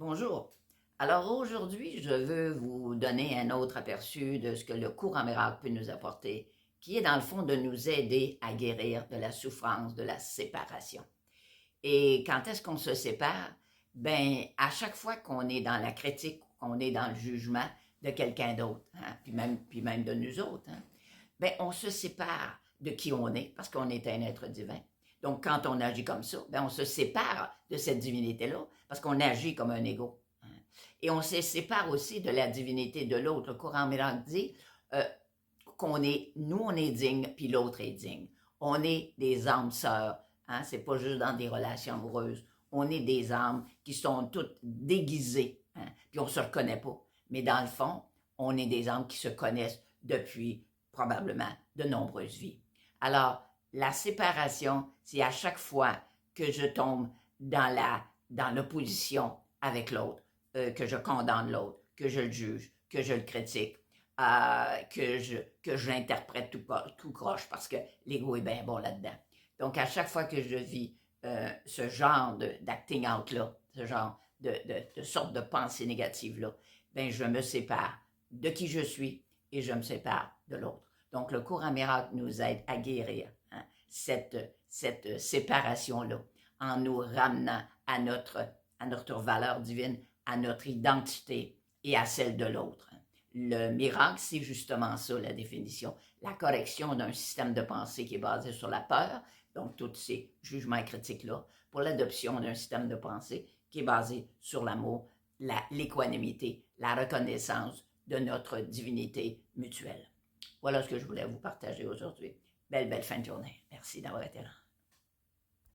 Bonjour. Alors aujourd'hui, je veux vous donner un autre aperçu de ce que le courant miracle peut nous apporter, qui est dans le fond de nous aider à guérir de la souffrance, de la séparation. Et quand est-ce qu'on se sépare? Ben, à chaque fois qu'on est dans la critique, qu'on est dans le jugement de quelqu'un d'autre, hein, puis même de nous autres, hein, ben, on se sépare de qui on est, parce qu'on est un être divin. Donc, quand on agit comme ça, ben, on se sépare de cette divinité-là, parce qu'on agit comme un ego. Hein. Et on se sépare aussi de la divinité de l'autre. Le courant miracle dit euh, nous, on est digne, puis l'autre est digne. On est des âmes sœurs. Hein? C'est pas juste dans des relations amoureuses. On est des âmes qui sont toutes déguisées, hein? Puis on se reconnaît pas. Mais dans le fond, on est des âmes qui se connaissent depuis probablement de nombreuses vies. Alors, la séparation, c'est à chaque fois que je tombe dans l'opposition avec l'autre, que je condamne l'autre, que je le juge, que je le critique, que j'interprète tout croche parce que l'ego est bien bon là-dedans. Donc, à chaque fois que je vis ce genre d'acting out-là, ce genre de sorte de pensée négative-là, ben, je me sépare de qui je suis et je me sépare de l'autre. Donc, le courant miracle nous aide à guérir, hein, cette séparation-là en nous ramenant à notre valeur divine, à notre identité et à celle de l'autre. Le miracle, c'est justement ça, la définition. La correction d'un système de pensée qui est basé sur la peur, donc tous ces jugements et critiques-là, pour l'adoption d'un système de pensée qui est basé sur l'amour, l'équanimité, la reconnaissance de notre divinité mutuelle. Voilà ce que je voulais vous partager aujourd'hui. Belle fin de journée. Merci d'avoir été là.